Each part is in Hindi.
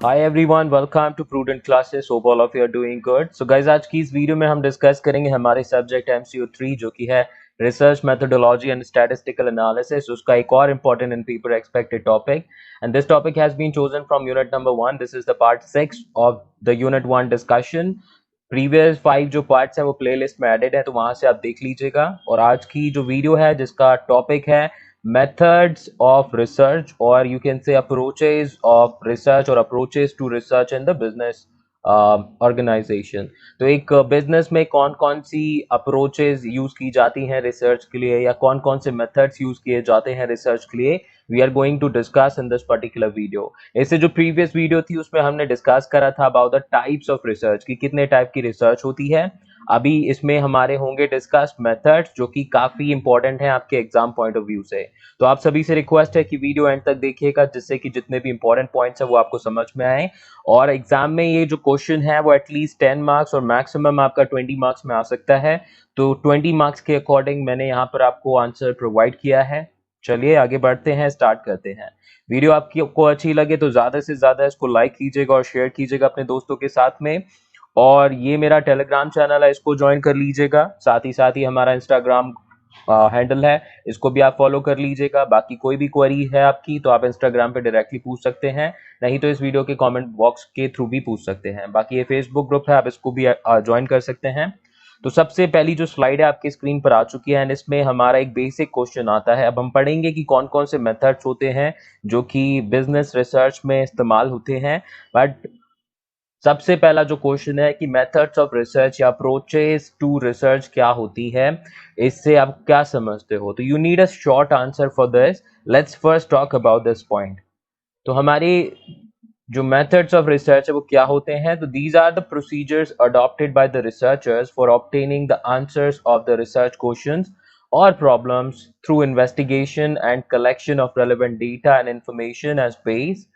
Hi everyone, welcome to Prudent Classes. Hope all of you are doing good. So guys, आज की इस वीडियो में हम डिस्कस करेंगे हमारे सब्जेक्ट MCO3 जो कि है research methodology and statistical analysis, उसका एक और important and paper expected topic, and this topic has been chosen from unit number 1. This is the part 6 of the unit 1 discussion. Previous 5 जो पार्ट्स हैं वो प्लेलिस्ट में एडेड है, तो वहां से आप देख लीजिएगा. और आज की जो वीडियो है जिसका टॉपिक है methods of research, or you can say approaches of research or approaches to research in the business organisation. तो एक बिजनेस में कौन कौन सी अप्रोचेज यूज की जाती हैं रिसर्च के लिए, या कौन कौन से मेथड्स यूज किए जाते हैं रिसर्च के लिए, we are going to discuss in this particular video. इससे जो प्रीवियस वीडियो थी उसमें हमने डिस्कस करा था about the types of research की कितने टाइप की रिसर्च होती है. अभी इसमें हमारे होंगे डिस्कस मेथड्स जो कि काफी इंपॉर्टेंट है आपके एग्जाम पॉइंट ऑफ व्यू से. तो आप सभी से रिक्वेस्ट है कि वीडियो एंड तक देखिएगा, जिससे कि जितने भी इंपॉर्टेंट पॉइंट्स है वो आपको समझ में आए. और एग्जाम में ये जो क्वेश्चन है वो एटलीस्ट 10 मार्क्स और मैक्सिमम आपका 20 मार्क्स में आ सकता है. तो 20 मार्क्स के अकॉर्डिंग मैंने यहाँ पर आपको आंसर प्रोवाइड किया है. चलिए आगे बढ़ते हैं, स्टार्ट करते हैं. वीडियो आपको अच्छी लगे तो ज्यादा से ज्यादा इसको लाइक कीजिएगा और शेयर कीजिएगा अपने दोस्तों के साथ में. और ये मेरा टेलीग्राम चैनल है, इसको ज्वाइन कर लीजिएगा. साथ ही हमारा इंस्टाग्राम हैंडल है, इसको भी आप फॉलो कर लीजिएगा. बाकी कोई भी क्वेरी है आपकी तो आप इंस्टाग्राम पे डायरेक्टली पूछ सकते हैं, नहीं तो इस वीडियो के कमेंट बॉक्स के थ्रू भी पूछ सकते हैं. बाकी ये फेसबुक ग्रुप है, आप इसको भी ज्वाइन कर सकते हैं. तो सबसे पहली जो स्लाइड है आपकी स्क्रीन पर आ चुकी है, एंड इसमें हमारा एक बेसिक क्वेश्चन आता है. अब हम पढ़ेंगे कि कौन कौन से मेथड्स होते हैं जो कि बिजनेस रिसर्च में इस्तेमाल होते हैं. बट सबसे पहला जो क्वेश्चन है कि मेथड्स ऑफ रिसर्च या अप्रोचेस टू रिसर्च क्या होती है, इससे आप क्या समझते हो. तो you need a short answer for this. Let's first talk about this point. तो हमारी जो मेथड्स ऑफ रिसर्च है वो क्या होते हैं. तो these are the procedures adopted by the researchers for obtaining the answers of the research questions और problems through investigation and collection of relevant data and information as base.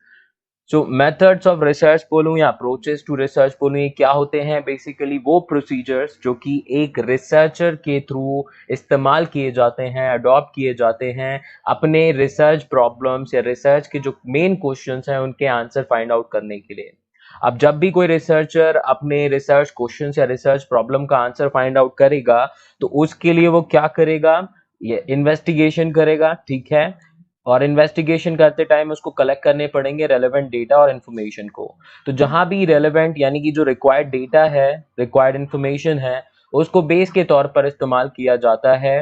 So methods of research बोलूं या अप्रोचेस टू रिसर्च बोलूं, ये क्या होते हैं. बेसिकली वो प्रोसीजर्स जो कि एक रिसर्चर के थ्रू इस्तेमाल किए जाते हैं, अडॉप्ट किए जाते हैं अपने रिसर्च प्रॉब्लम्स या रिसर्च के जो मेन क्वेश्चंस हैं उनके आंसर फाइंड आउट करने के लिए. अब जब भी कोई रिसर्चर अपने रिसर्च क्वेश्चंस या रिसर्च प्रॉब्लम का आंसर फाइंड आउट करेगा तो उसके लिए वो क्या करेगा, ये इन्वेस्टिगेशन करेगा. ठीक है. और इन्वेस्टिगेशन करते टाइम उसको कलेक्ट करने पड़ेंगे रेलेवेंट डेटा और इन्फॉर्मेशन को. तो जहां भी रेलेवेंट यानी कि जो रिक्वायर्ड डेटा है, रिक्वायर्ड इन्फॉर्मेशन है, उसको बेस के तौर पर इस्तेमाल किया जाता है.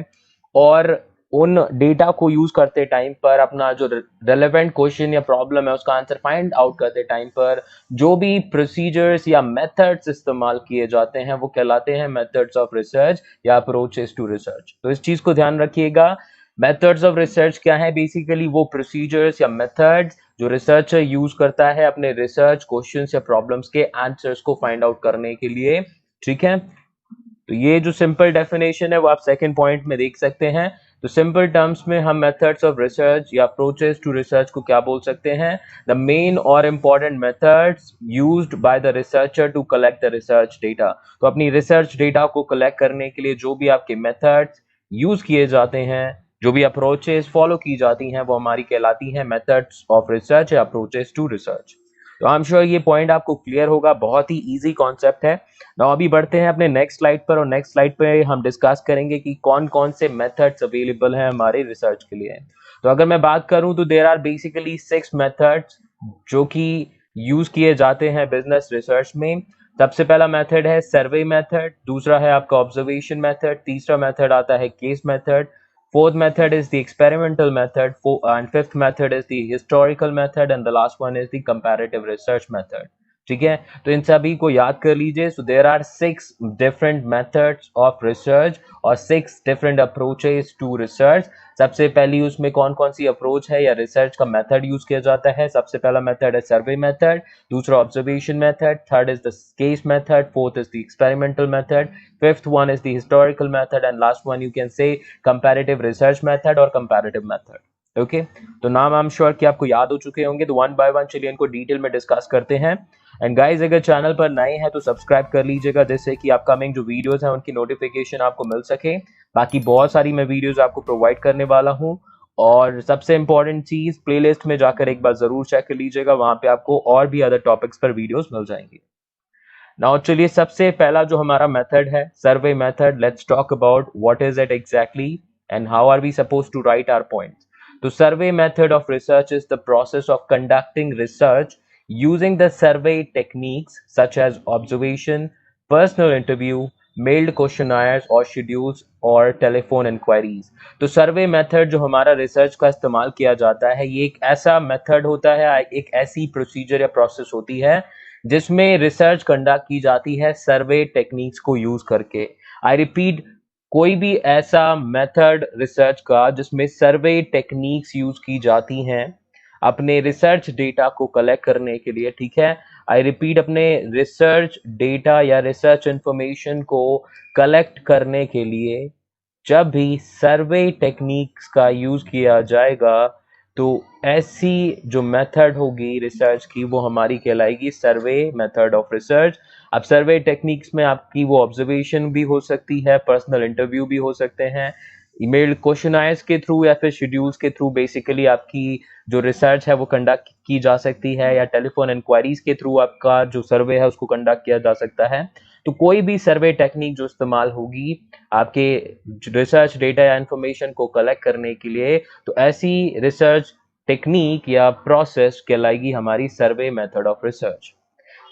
और उन डेटा को यूज करते टाइम पर अपना जो रेलेवेंट क्वेश्चन या प्रॉब्लम है उसका आंसर फाइंड आउट करते टाइम पर जो भी प्रोसीजर्स या मेथड्स इस्तेमाल किए जाते हैं वो कहलाते हैं मेथड्स ऑफ रिसर्च या अप्रोचेस टू रिसर्च. तो इस चीज को ध्यान रखिएगा. मेथड्स ऑफ रिसर्च क्या है, बेसिकली वो प्रोसीजर्स या मेथड्स जो रिसर्चर यूज करता है अपने रिसर्च क्वेश्चंस या प्रॉब्लम्स के आंसर्स को फाइंड आउट करने के लिए. ठीक है. तो ये जो सिंपल डेफिनेशन है वो आप सेकंड पॉइंट में देख सकते हैं. तो सिंपल टर्म्स में हम मेथड्स ऑफ रिसर्च या अप्रोचेस टू रिसर्च को क्या बोल सकते हैं, द मेन और important methods used by the researcher to collect the research data. तो अपनी रिसर्च डेटा को कलेक्ट करने के लिए जो भी आपके मेथड्स यूज किए जाते हैं, जो भी अप्रोचेस फॉलो की जाती हैं, वो हमारी कहलाती हैं मेथड्स ऑफ रिसर्च या अप्रोचेस टू रिसर्च. तो आई एम श्योर ये पॉइंट आपको क्लियर होगा. बहुत ही इजी कॉन्सेप्ट है. नाउ अभी बढ़ते हैं अपने नेक्स्ट स्लाइड पर, और नेक्स्ट स्लाइड पे हम डिस्कस करेंगे कि कौन कौन से मेथड्स अवेलेबल हैं हमारे रिसर्च के लिए. तो अगर मैं बात करूं तो देयर आर बेसिकली 6 मेथड्स जो कि यूज किए जाते हैं बिजनेस रिसर्च में. सबसे पहला मेथड है सर्वे मेथड, दूसरा है आपका ऑब्जर्वेशन मेथड, तीसरा मेथड आता है case method, fourth method is the experimental method, and fifth method is the historical method, and the last one is the comparative research method. ठीक है. तो इन सभी को याद कर लीजिए. So there are 6 different methods of research और 6 डिफरेंट अप्रोचेस टू रिसर्च. सबसे पहली उसमें कौन कौन सी अप्रोच है या रिसर्च का मेथड यूज किया जाता है. सबसे पहला मेथड है सर्वे मेथड, दूसरा observation method, third is the case method, fourth is the experimental method, fifth one is the historical method, and last one you can say comparative research method और कंपैरेटिव मेथड. ओके. तो नाम आई एम श्योर कि आपको याद हो चुके होंगे. तो वन बाय वन चलिए इनको डिटेल में डिस्कस करते हैं. एंड गाइस अगर चैनल पर नए हैं तो सब्सक्राइब कर लीजिएगा, जिससे कि अपकमिंग जो वीडियोस हैं उनकी नोटिफिकेशन आपको मिल सके. बाकी बहुत सारी मैं वीडियोस आपको प्रोवाइड करने वाला हूं. और सबसे इंपॉर्टेंट चीज, प्लेलिस्ट में जाकर एक बार जरूर चेक कर लीजिएगा, वहां पे आपको और भी अदर टॉपिक्स पर वीडियोस मिल जाएंगी। नाउ चलिए, सबसे पहला जो हमारा मेथड है survey method, let's talk about what is it exactly and how are we suppose to write our points. तो survey method of research is the process of conducting research using the survey techniques such as observation, personal interview, mailed questionnaires or schedules और टेलीफोन इंक्वायरीज। तो सर्वे मेथड जो हमारा रिसर्च का इस्तेमाल किया जाता है, ये एक ऐसा मेथड होता है, एक ऐसी प्रोसीजर या प्रोसेस होती है जिसमें रिसर्च कंडक्ट की जाती है सर्वे टेक्निक्स को यूज करके। आई रिपीट, कोई भी ऐसा मेथड रिसर्च का जिसमें सर्वे टेक्निक्स यूज की जाती हैं अपने रिसर्च डेटा को कलेक्ट करने के लिए, ठीक है। आई रिपीट, अपने रिसर्च डेटा या रिसर्च इंफॉर्मेशन को कलेक्ट करने के लिए जब भी सर्वे टेक्निक्स का यूज किया जाएगा तो ऐसी जो मेथड होगी रिसर्च की वो हमारी कहलाएगी सर्वे मेथड ऑफ रिसर्च। अब सर्वे टेक्निक्स में आपकी वो ऑब्जर्वेशन भी हो सकती है, पर्सनल इंटरव्यू भी हो सकते हैं, ईमेल क्वेश्चनायर्स के थ्रू या फिर शेड्यूल्स के थ्रू बेसिकली आपकी जो रिसर्च है वो कंडक्ट की जा सकती है, या टेलीफोन इंक्वायरीज के थ्रू आपका जो सर्वे है उसको कंडक्ट किया जा सकता है। तो कोई भी सर्वे टेक्निक जो इस्तेमाल होगी आपके रिसर्च डेटा या इंफॉर्मेशन को कलेक्ट करने के लिए, तो ऐसी रिसर्च टेक्निक या प्रोसेस कहलाएगी हमारी सर्वे मेथड ऑफ रिसर्च।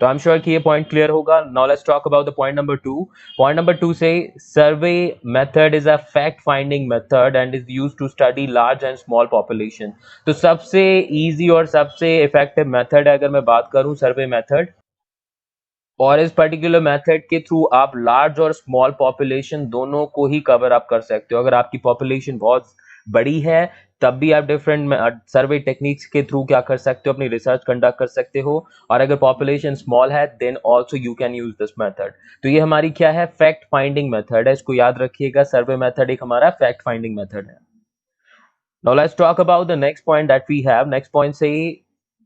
तो आई एम श्योर कि ये पॉइंट क्लियर होगा। Now let's talk about the point number 2। Point number 2 से survey method is a fact finding method and is used to study large and small population. तो सबसे इजी और सबसे इफेक्टिव मेथड है अगर मैं बात करूं सर्वे मेथड, और इस पर्टिकुलर मेथड के थ्रू आप लार्ज और स्मॉल पॉपुलेशन दोनों को ही कवर अप कर सकते हो। अगर आपकी पॉपुलेशन बहुत बड़ी है तब भी आप डिफरेंट सर्वे टेक्निक्स के थ्रू क्या कर सकते हो, अपनी रिसर्च कंडक्ट कर सकते हो, और अगर पॉपुलेशन स्मॉल है then also you can use this method. तो ये हमारी क्या है, फैक्ट फाइंडिंग मेथड है, इसको याद रखिएगा। सर्वे मेथड एक हमारा फैक्ट फाइंडिंग मेथड है। Now let's talk about the next point that we have. Next point say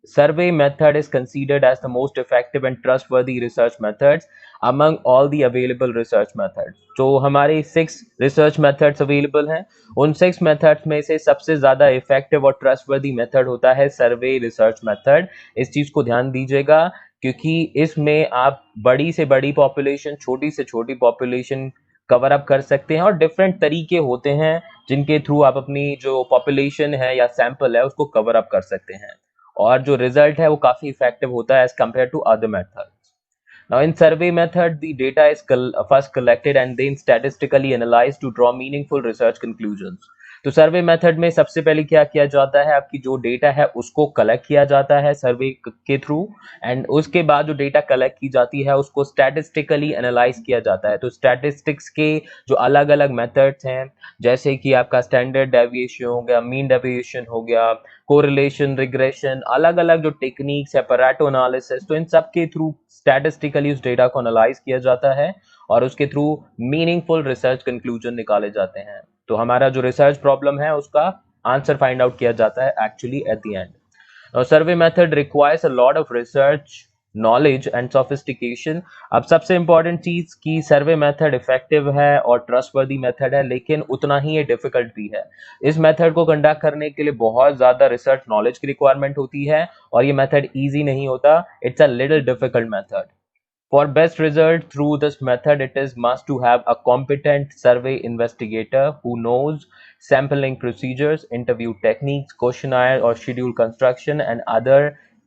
survey method is considered as the most effective and trustworthy research methods among all the available research methods. जो हमारे 6 research methods available हैं उन 6 methods में से सबसे ज्यादा effective और trustworthy method होता है survey research method। इस चीज को ध्यान दीजिएगा क्योंकि इसमें आप बड़ी से बड़ी population, छोटी से छोटी population कवर अप कर सकते हैं, और डिफरेंट तरीके होते हैं जिनके थ्रू आप अपनी जो पॉपुलेशन है या सैंपल है उसको कवर अप कर सकते हैं, और जो रिजल्ट है वो काफी इफेक्टिव होता है as compare to other methods. Now in survey method, the data is first collected and then statistically analyzed to draw meaningful research conclusions. तो सर्वे मेथड में सबसे पहले क्या किया जाता है, आपकी जो डेटा है उसको कलेक्ट किया जाता है सर्वे के थ्रू, एंड उसके बाद जो डेटा कलेक्ट की जाती है उसको स्टैटिस्टिकली एनालाइज किया जाता है। तो स्टैटिस्टिक्स के जो अलग अलग मेथड्स हैं, जैसे कि आपका स्टैंडर्ड डेविएशन हो गया, मीन डेविएशन हो गया, कोरिलेशन, रिग्रेशन, अलग अलग जो टेक्निक्स है, पैरेटो एनालिसिस, तो इन सब के थ्रू स्टैटिस्टिकली उस डेटा को एनालाइज किया जाता है और उसके थ्रू मीनिंगफुल रिसर्च कंक्लूजन निकाले जाते हैं। तो हमारा जो रिसर्च प्रॉब्लम है उसका आंसर फाइंड आउट किया जाता है actually at the end. Now, survey method requires a lot of research, knowledge and sophistication. अब सबसे इंपॉर्टेंट चीज की सर्वे मेथड इफेक्टिव है और ट्रस्टवर्दी मेथड है, लेकिन उतना ही ये डिफिकल्ट भी है। इस मेथड को कंडक्ट करने के लिए बहुत ज्यादा रिसर्च नॉलेज की रिक्वायरमेंट होती है और ये मेथड इजी नहीं होता, it's a little difficult method. For best result through this method, it is must to have a competent survey investigator who knows sampling procedures, interview techniques, questionnaire or schedule construction and other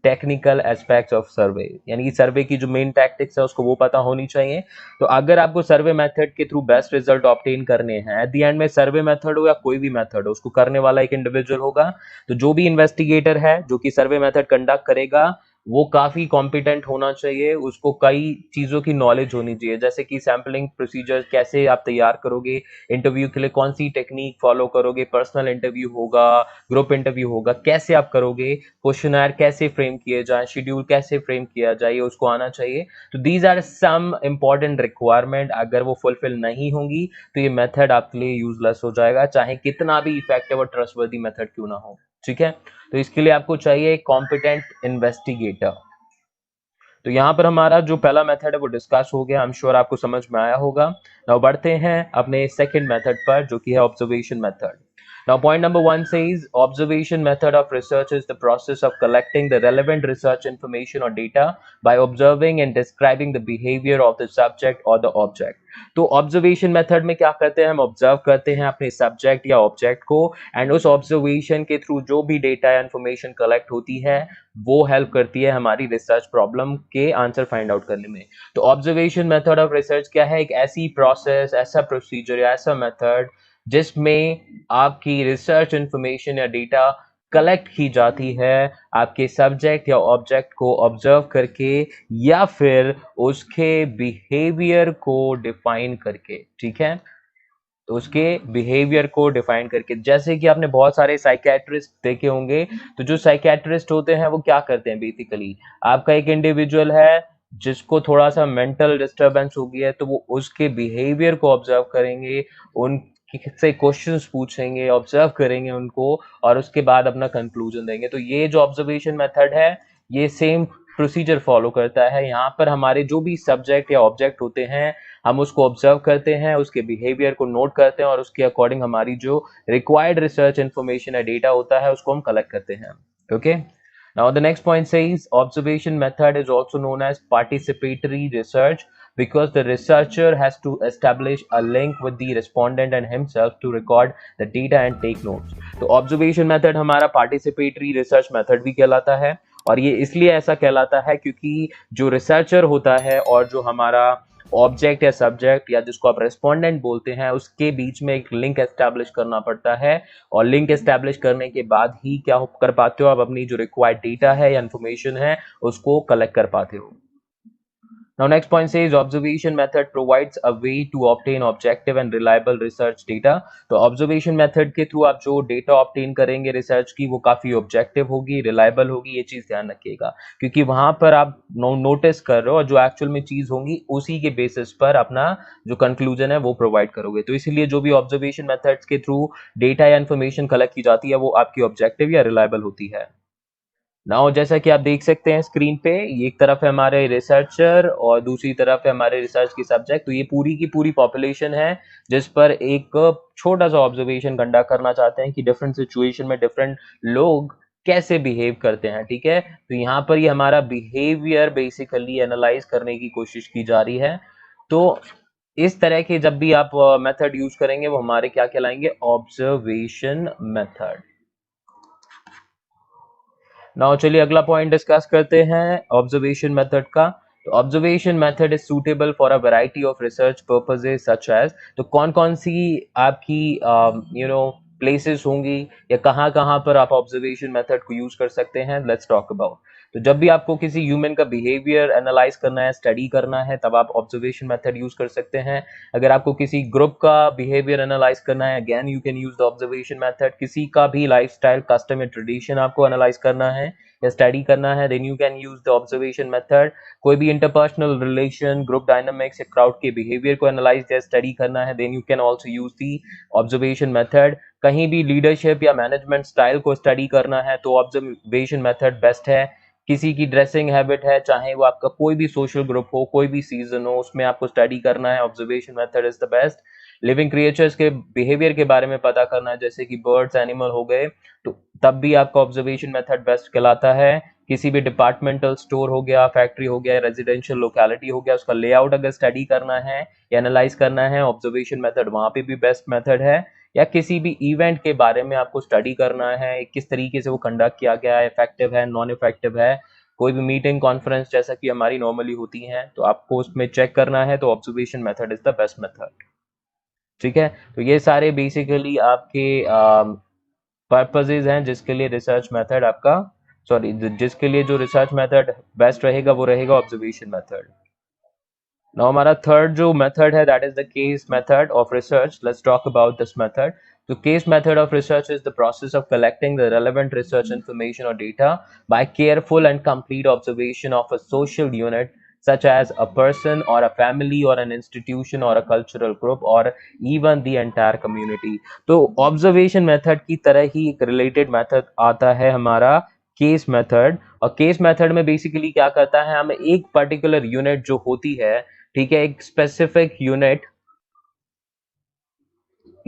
technical aspects of सर्वे, यानी कि सर्वे की जो मेन टैक्टिक्स है उसको वो पता होनी चाहिए। तो अगर आपको सर्वे मेथड के थ्रू बेस्ट रिजल्ट ऑब्टेन करने हैं, एट द एंड में सर्वे मेथड हो या कोई भी मेथड हो उसको करने वाला एक इंडिविजुअल होगा। तो जो भी इन्वेस्टिगेटर है जो कि सर्वे मेथड कंडक्ट करेगा वो काफी कॉम्पिटेंट होना चाहिए, उसको कई चीजों की नॉलेज होनी चाहिए, जैसे कि सैम्पलिंग प्रोसीजर कैसे आप तैयार करोगे, इंटरव्यू के लिए कौन सी टेक्निक फॉलो करोगे, पर्सनल इंटरव्यू होगा, ग्रुप इंटरव्यू होगा, कैसे आप करोगे, क्वेश्चनर कैसे फ्रेम किए जाए, शेड्यूल कैसे फ्रेम किया जाए, उसको आना चाहिए। तो these are some important requirement, अगर वो फुलफिल नहीं होंगी तो ये मेथड आपके लिए यूजलेस हो जाएगा, चाहे कितना भी इफेक्टिव और ट्रस्टवर्दी मेथड क्यों ना हो। ठीक है, तो इसके लिए आपको चाहिए एक कॉम्पिटेंट इन्वेस्टिगेटर। तो यहाँ पर हमारा जो पहला मेथड है वो डिस्कस हो गया, आई एम श्योर आपको समझ में आया होगा। नाउ बढ़ते हैं अपने सेकंड मेथड पर जो कि है observation method. Now, point number one says observation method of research is the process of collecting the relevant research information or data by observing and describing the behavior of the subject or the object. तो ऑब्जर्वेशन मेथड में क्या करते हैं, हम ऑब्जर्व करते हैं अपने सब्जेक्ट या ऑब्जेक्ट को, एंड उस ऑब्जर्वेशन के थ्रू जो भी डेटा या इंफॉर्मेशन कलेक्ट होती है वो हेल्प करती है हमारी रिसर्च प्रॉब्लम के आंसर फाइंड आउट करने में। तो ऑब्जर्वेशन मेथड ऑफ रिसर्च क्या है, एक ऐसी प्रोसेस, ऐसा प्रोसीजर या ऐसा मेथड जिसमें आपकी रिसर्च इंफॉर्मेशन या डेटा कलेक्ट की जाती है आपके सब्जेक्ट या ऑब्जेक्ट को ऑब्जर्व करके या फिर उसके बिहेवियर को डिफाइन करके। ठीक है, तो उसके बिहेवियर को डिफाइन करके, जैसे कि आपने बहुत सारे साइकेट्रिस्ट देखे होंगे, तो जो साइकेट्रिस्ट होते हैं वो क्या करते हैं, बेसिकली आपका एक इंडिविजुअल है जिसको थोड़ा सा मेंटल डिस्टरबेंस हो गया है, तो वो उसके बिहेवियर को ऑब्जर्व करेंगे, उनसे क्वेश्चंस पूछेंगे, ऑब्जर्व करेंगे उनको, और उसके बाद अपना कंक्लूजन देंगे। तो ये जो ऑब्जर्वेशन मेथड है ये सेम प्रोसीजर फॉलो करता है। यहाँ पर हमारे जो भी सब्जेक्ट या ऑब्जेक्ट होते हैं हम उसको ऑब्जर्व करते हैं, उसके बिहेवियर को नोट करते हैं और उसके अकॉर्डिंग हमारी जो रिक्वायर्ड रिसर्च इंफॉर्मेशन या डेटा होता है उसको हम कलेक्ट करते हैं। Okay, now the next point says observation method is also known as participatory research because the researcher has to establish a link with the respondent and himself to record the data and take notes. तो observation method हमारा participatory research method भी कहलाता है, और ये इसलिए ऐसा कहलाता है क्योंकि जो रिसर्चर होता है और जो हमारा ऑब्जेक्ट या सब्जेक्ट या जिसको आप रेस्पोंडेंट बोलते हैं उसके बीच में एक लिंक एस्टैब्लिश करना पड़ता है, और लिंक एस्टैब्लिश करने के बाद ही क्या कर पाते हो आप अपनी जो रिक्वायर्ड डेटा है या इंफॉर्मेशन है उसको कलेक्ट कर पाते हो। Now, next point says observation method provides a way to obtain objective and reliable research data. तो observation method के थ्रू आप जो data obtain करेंगे रिसर्च की वो काफी objective होगी, reliable होगी, ये चीज ध्यान रखिएगा, क्योंकि वहां पर आप नोटिस कर रहे हो और जो एक्चुअल में चीज होंगी उसी के बेसिस पर अपना जो कंक्लूजन है वो प्रोवाइड करोगे। तो इसीलिए जो भी ऑब्जर्वेशन मेथड्स के थ्रू डेटा या इन्फॉर्मेशन कलेक्ट की जाती है वो आपकी ऑब्जेक्टिव या रिलायबल होती है। नाउ जैसा कि आप देख सकते हैं स्क्रीन पे, ये एक तरफ है हमारे रिसर्चर और दूसरी तरफ है हमारे रिसर्च की सब्जेक्ट। तो ये पूरी की पूरी पॉपुलेशन है जिस पर एक छोटा सा ऑब्जर्वेशन कंडक्ट करना चाहते हैं कि डिफरेंट सिचुएशन में डिफरेंट लोग कैसे बिहेव करते हैं। ठीक है, तो यहाँ पर ये हमारा बिहेवियर बेसिकली एनालाइज करने की कोशिश की जा रही है। तो इस तरह के जब भी आप मेथड यूज करेंगे वो हमारे क्या कहलाएंगे, ऑब्जर्वेशन मेथड। नाउ चलिए अगला पॉइंट डिस्कस करते हैं ऑब्जर्वेशन मेथड का। तो observation method is suitable for a variety of research purposes such as, तो कौन कौन सी आपकी प्लेसेस होंगी या कहाँ कहाँ पर आप ऑब्जर्वेशन मेथड को यूज कर सकते हैं, लेट्स टॉक अबाउट। तो जब भी आपको किसी ह्यूमन का बिहेवियर एनालाइज करना है, स्टडी करना है, तब आप ऑब्जर्वेशन मेथड यूज कर सकते हैं। अगर आपको किसी ग्रुप का बिहेवियर एनालाइज करना है, again you can use the observation method. किसी का भी लाइफस्टाइल, कस्टम या ट्रेडिशन आपको एनालाइज करना है या स्टडी करना है, then you can use the observation method. कोई भी इंटरपर्सनल रिलेशन, ग्रुप डायनामिक्स या क्राउड के बिहेवियर को एनालाइज या स्टडी करना है, then you can also use the observation method. कहीं भी लीडरशिप या मैनेजमेंट स्टाइल को स्टडी करना है तो ऑब्जर्वेशन मेथड बेस्ट है। किसी की ड्रेसिंग हैबिट है, चाहे वो आपका कोई भी सोशल ग्रुप हो, कोई भी सीजन हो, उसमें आपको स्टडी करना है, observation method is the best. Living creatures के बिहेवियर के बारे में पता करना है, जैसे कि बर्ड्स, एनिमल हो गए, तो तब भी आपका ऑब्जर्वेशन मेथड बेस्ट कहलाता है। किसी भी डिपार्टमेंटल स्टोर हो गया, फैक्ट्री हो गया, रेजिडेंशियल लोकेलिटी हो गया, उसका लेआउट अगर स्टडी करना है या एनालाइज करना है, ऑब्जर्वेशन मेथड वहां पे भी बेस्ट मेथड है। या किसी भी इवेंट के बारे में आपको स्टडी करना है, किस तरीके से वो कंडक्ट किया गया है, इफेक्टिव है, नॉन इफेक्टिव है, कोई भी मीटिंग, कॉन्फ्रेंस जैसा कि हमारी नॉर्मली होती हैं, तो आपको उसमें चेक करना है, तो observation method is the best method. ठीक है, तो ये सारे बेसिकली आपके पर्पसेस हैं जिसके लिए रिसर्च मेथड आपका, सॉरी, जिसके लिए जो रिसर्च मेथड बेस्ट रहेगा वो रहेगा ऑब्जर्वेशन मेथड। नाउ हमारा थर्ड जो मेथड है that is the case method of research. Let's talk about this method. तो case method of research is the process of collecting the relevant research information और data by careful and complete observation of a social unit such as a person or a family or an institution or a cultural group or even the entire community। तो ऑब्जर्वेशन मेथड की तरह ही एक रिलेटेड मेथड आता है हमारा केस मेथड, और केस मेथड में बेसिकली क्या करता है, हमें एक पर्टिकुलर यूनिट जो होती है, ठीक है, एक specific unit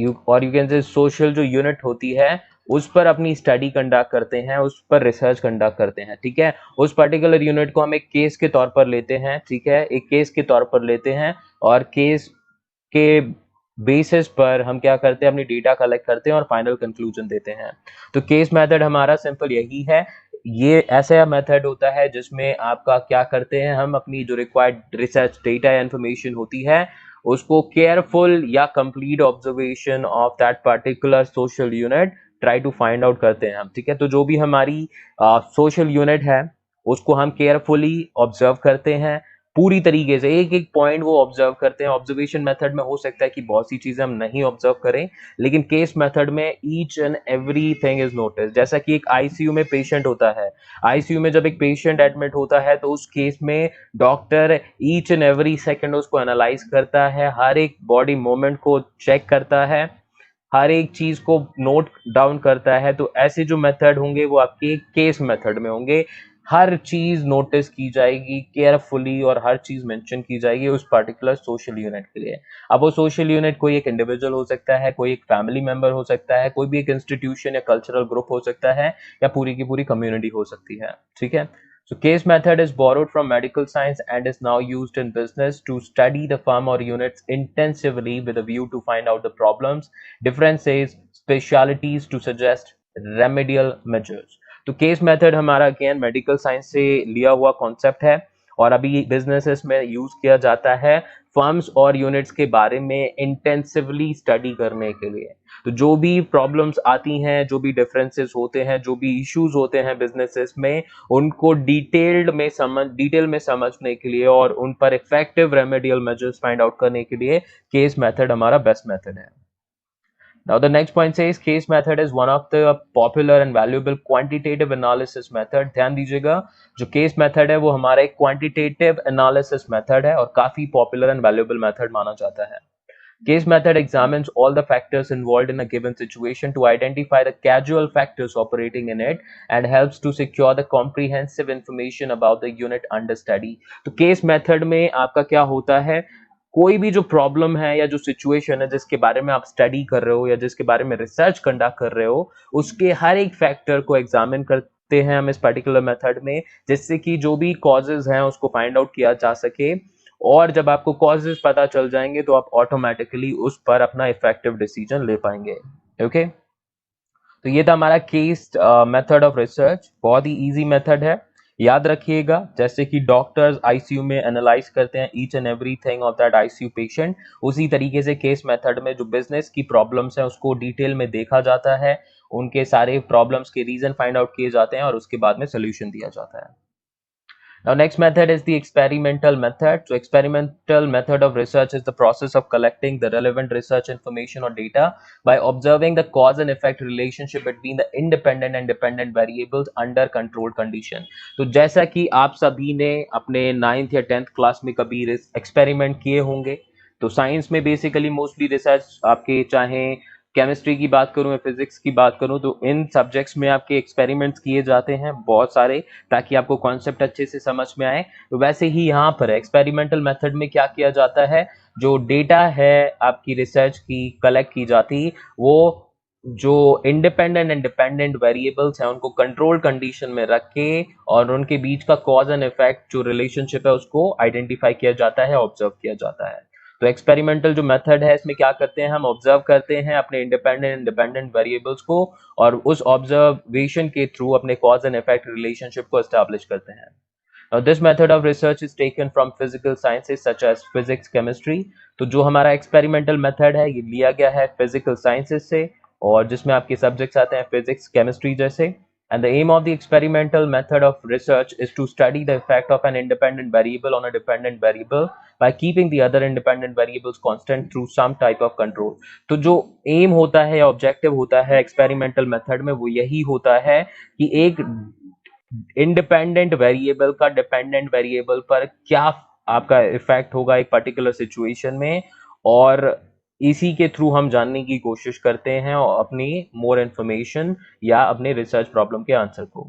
you can say social जो यूनिट होती है उस पर अपनी स्टडी कंडक्ट करते हैं, उस पर रिसर्च कंडक्ट करते हैं, ठीक है। उस पर्टिकुलर यूनिट को हम एक केस के तौर पर लेते हैं, ठीक है, एक केस के तौर पर लेते हैं और केस के बेसिस पर हम क्या करते हैं, अपनी डेटा कलेक्ट करते हैं और फाइनल कंक्लूजन देते हैं। तो केस मेथड हमारा सिंपल यही है। ये ऐसा मेथड होता है जिसमें आपका क्या करते हैं, हम अपनी जो रिक्वायर्ड रिसर्च डेटा या इंफॉर्मेशन होती है उसको केयरफुल या complete observation of that particular social unit try to find out करते हैं हम, ठीक है। तो जो भी हमारी सोशल यूनिट है उसको हम केयरफुली ऑब्जर्व करते हैं, पूरी तरीके से एक एक पॉइंट वो ऑब्जर्व करते हैं। ऑब्जर्वेशन मेथड में हो सकता है कि बहुत सी चीजें हम नहीं ऑब्जर्व करें, लेकिन केस मेथड में each and every thing is notice. जैसा कि एक आईसीयू में पेशेंट होता है, आईसीयू में जब एक पेशेंट एडमिट होता है तो उस केस में doctor each and every second उसको एनालाइज करता है, हर एक बॉडी मूवमेंट को चेक करता है, हर एक चीज को नोट डाउन करता है। तो ऐसे जो मेथड होंगे वो आपके केस मेथड में होंगे। हर चीज नोटिस की जाएगी केयरफुली और हर चीज मेंशन की जाएगी उस पर्टिकुलर सोशल यूनिट के लिए। अब वो सोशल यूनिट कोई एक इंडिविजुअल हो सकता है, कोई एक फैमिली मेंबर हो सकता है, कोई भी एक इंस्टीट्यूशन या कल्चरल ग्रुप हो सकता है, या पूरी की पूरी कम्युनिटी हो सकती है, ठीक है। So case method is borrowed from medical science and is now used in business to study the firm or units intensively with a view to find out the problems, differences, specialities to suggest remedial measures. तो केस मेथड हमारा अगेन मेडिकल साइंस से लिया हुआ कॉन्सेप्ट है और अभी बिजनेसेस में यूज किया जाता है फर्म्स और यूनिट्स के बारे में इंटेंसिवली स्टडी करने के लिए। तो जो भी प्रॉब्लम्स आती हैं, जो भी डिफरेंसेस होते हैं, जो भी इश्यूज होते हैं बिजनेसेस में, उनको डिटेल में समझने के लिए और उन पर effective remedial measures find out करने के लिए केस मेथड हमारा बेस्ट मेथड है। Now the next point says case method is one of the popular and valuable quantitative analysis method। ध्यान दीजिएगा, जो case method है वो हमारा एक quantitative analysis method है और काफी popular and valuable method माना जाता है। Case method examines all the factors involved in a given situation to identify the causal factors operating in it and helps to secure the comprehensive information about the unit under study। तो case method में आपका क्या होता है, कोई भी जो प्रॉब्लम है या जो सिचुएशन है जिसके बारे में आप स्टडी कर रहे हो या जिसके बारे में रिसर्च कंडक्ट कर रहे हो, उसके हर एक फैक्टर को एग्जामिन करते हैं हम इस पर्टिकुलर मेथड में, जिससे कि जो भी कॉजेज हैं उसको फाइंड आउट किया जा सके। और जब आपको कॉजेज पता चल जाएंगे तो आप ऑटोमेटिकली उस पर अपना इफेक्टिव डिसीजन ले पाएंगे, ओके। तो ये था हमारा केस मेथड ऑफ रिसर्च, बहुत ही इजी मेथड है, याद रखिएगा। जैसे कि डॉक्टर्स आईसीयू में एनालाइज करते हैं each and everything of that ICU patient, उसी तरीके से केस मेथड में जो बिजनेस की प्रॉब्लम्स हैं उसको डिटेल में देखा जाता है, उनके सारे प्रॉब्लम्स के रीजन फाइंड आउट किए जाते हैं और उसके बाद में सोल्यूशन दिया जाता है। Now next method is the experimental method. So experimental method of research is the process of collecting the relevant research information or data by observing the cause and effect relationship between the independent and dependent variables under controlled condition। तो जैसा कि आप सभी ने अपने 9th या 10th क्लास में कभी एक्सपेरिमेंट किए होंगे, तो साइंस में बेसिकली मोस्टली रिसर्च आपके, चाहे केमिस्ट्री की बात करूं या फिजिक्स की बात करूं, तो इन सब्जेक्ट्स में आपके एक्सपेरिमेंट्स किए जाते हैं बहुत सारे, ताकि आपको कॉन्सेप्ट अच्छे से समझ में आए। तो वैसे ही यहाँ पर एक्सपेरिमेंटल मेथड में क्या किया जाता है, जो डेटा है आपकी रिसर्च की कलेक्ट की जाती, वो जो इंडिपेंडेंट एंड डिपेंडेंट वेरिएबल्स हैं उनको कंट्रोल कंडीशन में रख के और उनके बीच का कॉज एंड इफेक्ट जो रिलेशनशिप है उसको आइडेंटिफाई किया जाता है, ऑब्जर्व किया जाता है। तो एक्सपेरिमेंटल जो मेथड है इसमें क्या करते हैं, हम ऑब्जर्व करते हैं अपने इंडिपेंडेंट एंड डिपेंडेंट वेरिएबल्स को और उस ऑब्जर्वेशन के थ्रू अपने कॉज एंड इफेक्ट रिलेशनशिप को एस्टैब्लिश करते हैं। Now, this method of research is taken from physical sciences such as physics, chemistry। तो जो हमारा एक्सपेरिमेंटल मेथड है ये लिया गया है फिजिकल साइंसेस से, और जिसमें आपके सब्जेक्ट्स आते हैं फिजिक्स, केमिस्ट्री जैसे। And the aim of the experimental method of research is to study the effect of an independent variable on a dependent variable by keeping the other independent variables constant through some type of control। तो जो एम होता है या ऑब्जेक्टिव होता है एक्सपेरिमेंटल मेथड में वो यही होता है कि एक इंडिपेंडेंट वेरिएबल का डिपेंडेंट वेरिएबल पर क्या आपका इफेक्ट होगा एक पर्टिकुलर सिचुएशन में, और इसी के थ्रू हम जानने की कोशिश करते हैं अपनी मोर इंफॉर्मेशन या अपने रिसर्च प्रॉब्लम के आंसर को।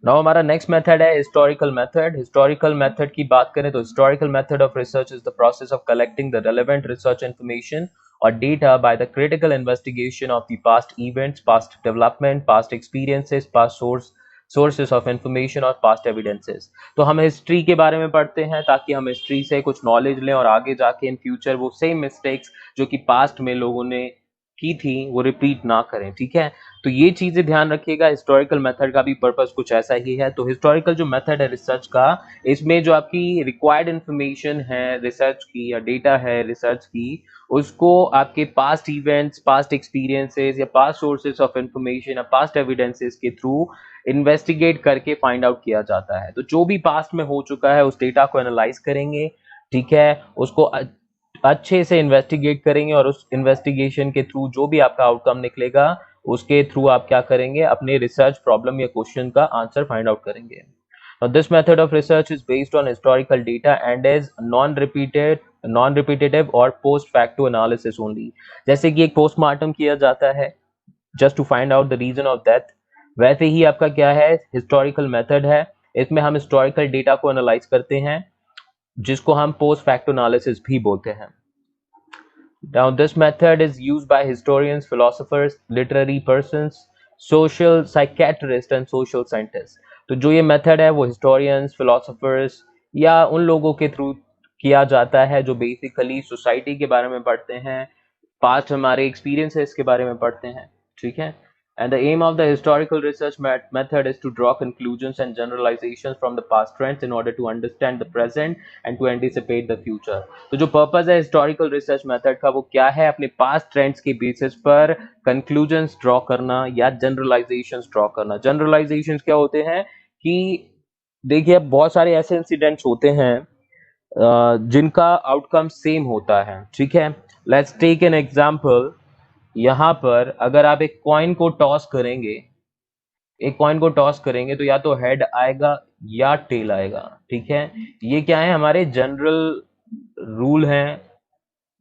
नाउ हमारा नेक्स्ट मेथड है हिस्टोरिकल मेथड। हिस्टोरिकल मेथड की बात करें तो historical method of research is the process of collecting the relevant research information or data by the critical investigation of the past events, past development, past experiences, past sources of information और past evidences। तो हम हिस्ट्री के बारे में पढ़ते हैं ताकि हम हिस्ट्री से कुछ नॉलेज लें और आगे जाके इन फ्यूचर वो सेम मिस्टेक्स जो कि पास्ट में लोगों ने की थी वो रिपीट ना करें। ठीक है, तो ये चीजें ध्यान रखिएगा। हिस्टोरिकल मेथड का भी पर्पस कुछ ऐसा ही है। तो हिस्टोरिकल जो मेथड है रिसर्च का, इसमें जो आपकी रिक्वायर्ड इंफॉर्मेशन है रिसर्च की या डेटा है रिसर्च की, उसको आपके पास्ट इवेंट्स, पास्ट एक्सपीरियंसेस या पास्ट सोर्सेज ऑफ इंफॉर्मेशन या पास्ट एविडेंसेस के थ्रू इन्वेस्टिगेट करके फाइंड आउट किया जाता है। तो जो भी पास्ट में हो चुका है उस डेटा को एनालाइज करेंगे, ठीक है, उसको अच्छे से इन्वेस्टिगेट करेंगे और उस इन्वेस्टिगेशन के थ्रू जो भी आपका आउटकम निकलेगा उसके थ्रू आप क्या करेंगे, अपने रिसर्च प्रॉब्लम या क्वेश्चन का आंसर फाइंड आउट करेंगे। Now, this method of research is based on historical data and is non-repetitive और post facto analysis only। जैसे कि एक पोस्टमार्टम किया जाता है just to find out the reason of death, वैसे ही आपका क्या है हिस्टोरिकल मेथड है। इसमें हम हिस्टोरिकल डेटा को एनालाइज करते हैं जिसको हम पोस्ट फैक्टो एनालिसिस भी बोलते हैं। Now this method is used by historians, philosophers, literary persons, social psychiatrists and social scientists। तो जो ये मेथड है वो हिस्टोरियंस, फिलोसोफर्स या उन लोगों के थ्रू किया जाता है जो बेसिकली सोसाइटी के बारे में पढ़ते हैं, पास्ट हमारे एक्सपीरियंसेस के बारे में पढ़ते हैं। ठीक है, and the aim of the historical research method is to draw conclusions and generalizations from the past trends in order to understand the present and to anticipate the future। तो जो पर्पस है हिस्टोरिकल रिसर्च मेथड का वो क्या है, अपने पास्ट ट्रेंड्स के बेसिस पर कंक्लूजन्स ड्रॉ करना या जनरलाइजेशंस ड्रॉ करना। जनरलाइजेशंस क्या होते हैं कि देखिए बहुत सारे ऐसे इंसिडेंट्स होते हैं जिनका आउटकम सेम होता है। ठीक है, लेट्स टेक एन एग्जांपल। यहाँ पर अगर आप एक कॉइन को टॉस करेंगे, एक कॉइन को टॉस करेंगे तो या तो हेड आएगा या टेल आएगा। ठीक है, ये क्या है, हमारे जनरल रूल हैं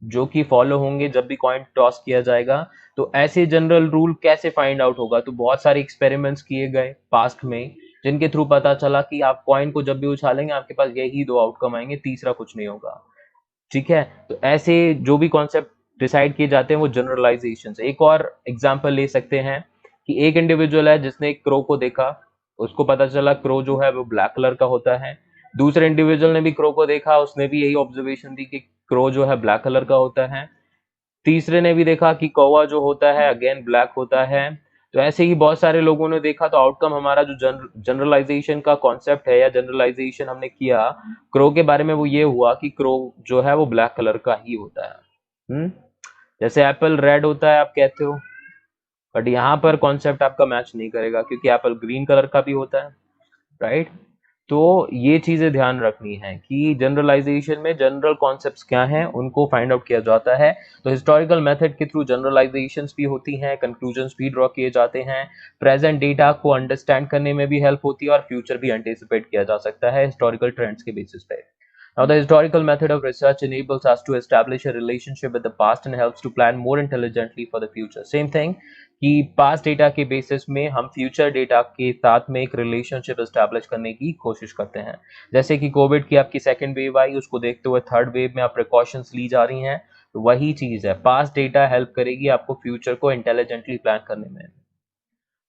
जो कि फॉलो होंगे जब भी कॉइन टॉस किया जाएगा। तो ऐसे जनरल रूल कैसे फाइंड आउट होगा, तो बहुत सारे एक्सपेरिमेंट्स किए गए पास्ट में जिनके थ्रू पता चला कि आप कॉइन को जब भी उछालेंगे आपके पास यही दो आउटकम आएंगे, तीसरा कुछ नहीं होगा। ठीक है, तो ऐसे जो भी कॉन्सेप्ट डिसाइड किए जाते हैं वो जनरलाइजेशन से। एक और एग्जांपल ले सकते हैं कि एक इंडिविजुअल है जिसने एक क्रो को देखा, उसको पता चला क्रो जो है वो ब्लैक कलर का होता है। दूसरे इंडिविजुअल ने भी क्रो को देखा, उसने भी यही ऑब्जर्वेशन दी कि क्रो जो है ब्लैक कलर का होता है। तीसरे ने भी देखा कि कौवा जो होता है अगेन ब्लैक होता है। तो ऐसे ही बहुत सारे लोगों ने देखा, तो आउटकम हमारा जो जनरलाइजेशन का कॉन्सेप्ट है या जनरलाइजेशन हमने किया क्रो के बारे में वो ये हुआ कि क्रो जो है वो ब्लैक कलर का ही होता है। जैसे एप्पल रेड होता है आप कहते हो, बट यहाँ पर कॉन्सेप्ट आपका मैच नहीं करेगा क्योंकि एप्पल ग्रीन कलर का भी होता है, राइट। तो ये चीजें ध्यान रखनी है कि जनरलाइजेशन में जनरल कॉन्सेप्ट्स क्या हैं उनको फाइंड आउट किया जाता है। तो हिस्टोरिकल मेथड के थ्रू जनरलाइजेशंस भी होती हैं, कंक्लूजन्स भी ड्रॉ किए जाते हैं, प्रेजेंट डेटा को अंडरस्टैंड करने में भी हेल्प होती है और फ्यूचर भी एंटिसिपेट किया जा सकता है हिस्टोरिकल ट्रेंड्स के बेसिस पे। Now, the historical method of research enables us to establish a relationship with the past and helps to plan more intelligently for the future. Same thing कि past data के basis में हम future data के साथ में एक relationship establish करने की कोशिश करते हैं। जैसे कि कोविड की आपकी second wave आई, उसको देखते हुए third wave में आप precautions ली जा रही हैं, तो वही चीज़ है, past data help करेगी आपको future को intelligently plan करने में।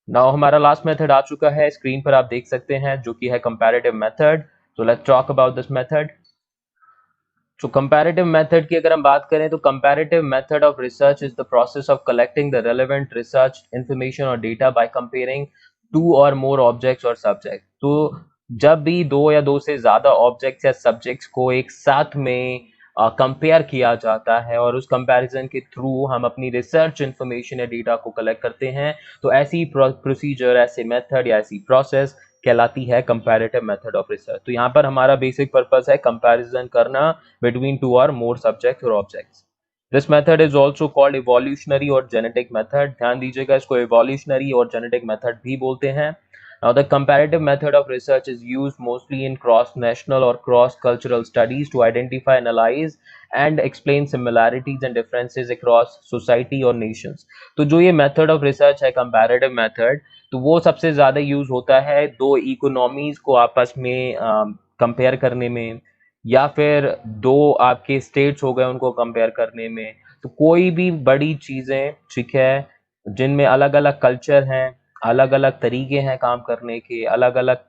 Now हमारा last method आ चुका है, स्क्रीन पर आप देख सकते हैं, जो कि है comparative method। So let's talk about this method। तो कंपैरेटिव मेथड की अगर हम बात करें तो comparative method of research is the process of collecting the relevant research information और डेटा बाय कंपेयरिंग टू और मोर ऑब्जेक्ट्स और सब्जेक्ट। तो जब भी दो या दो से ज्यादा ऑब्जेक्ट्स या सब्जेक्ट्स को एक साथ में कंपेयर किया जाता है और उस कंपैरिजन के थ्रू हम अपनी रिसर्च इंफॉर्मेशन या डेटा को कलेक्ट करते हैं, तो ऐसी प्रोसीजर, ऐसे मेथड या ऐसी प्रोसेस कहलाती है कंपैरेटिव मेथड ऑफ रिसर्च। तो यहाँ पर हमारा बेसिक पर्पस है कंपैरिजन करना बिटवीन टू और मोर सब्जेक्ट्स और objects. This method is also called evolutionary और जेनेटिक मेथड। ध्यान दीजिएगा, इसको इवोल्यूशनरी और जेनेटिक मेथड भी बोलते हैं। Now, the comparative method of research is used mostly in cross-national or cross-cultural studies to identify, analyze, and explain similarities and differences across society or nations। तो जो ये method of research है comparative method, तो वो सबसे ज़्यादा यूज होता है दो इकोनॉमीज को आपस में कंपेयर करने में, या फिर दो आपके स्टेट्स हो गए उनको कंपेयर करने में, तो कोई भी बड़ी चीजें, ठीक है, जिनमें अलग अलग कल्चर हैं, अलग अलग तरीके हैं काम करने के, अलग अलग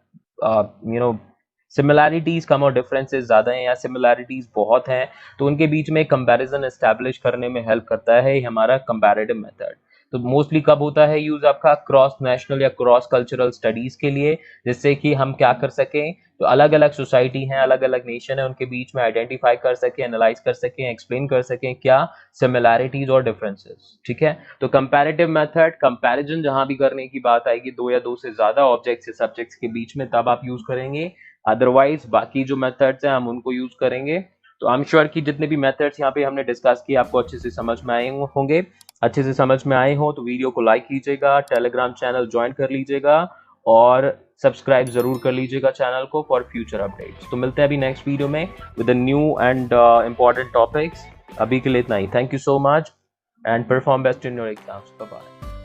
सिमिलैरिटीज कम और डिफरेंसेस ज्यादा हैं या सिमिलैरिटीज बहुत हैं, तो उनके बीच में कंपैरिजन एस्टैब्लिश करने में हेल्प करता है ये हमारा कंपैरेटिव मेथड। तो मोस्टली कब होता है यूज आपका? क्रॉस नेशनल या क्रॉस कल्चरल स्टडीज के लिए, जिससे कि हम क्या कर सकें, तो अलग अलग सोसाइटी हैं, अलग अलग नेशन है, उनके बीच में आइडेंटिफाई कर सकें, एनालाइज कर सकें, एक्सप्लेन कर सकें क्या सिमिलैरिटीज और डिफरेंसेस। ठीक है, तो कंपैरेटिव मेथड, कंपैरिजन जहां भी करने की बात आएगी दो या दो से ज्यादा ऑब्जेक्ट्स या सब्जेक्ट्स के बीच में, तब आप यूज करेंगे। अदरवाइज बाकी जो मेथड्स हैं हम उनको यूज करेंगे। तो आई एम श्योर कि जितने भी मेथड्स यहाँ पे हमने डिस्कस किए आपको अच्छे से समझ में आए होंगे। अच्छे से समझ में आए हो तो वीडियो को लाइक कीजिएगा, टेलीग्राम चैनल ज्वाइन कर लीजिएगा और सब्सक्राइब जरूर कर लीजिएगा चैनल को फॉर फ्यूचर अपडेट्स। तो मिलते हैं अभी नेक्स्ट वीडियो में with new and important topics. अभी के लिए इतना ही। Thank you so much and perform best in your exams. Bye bye.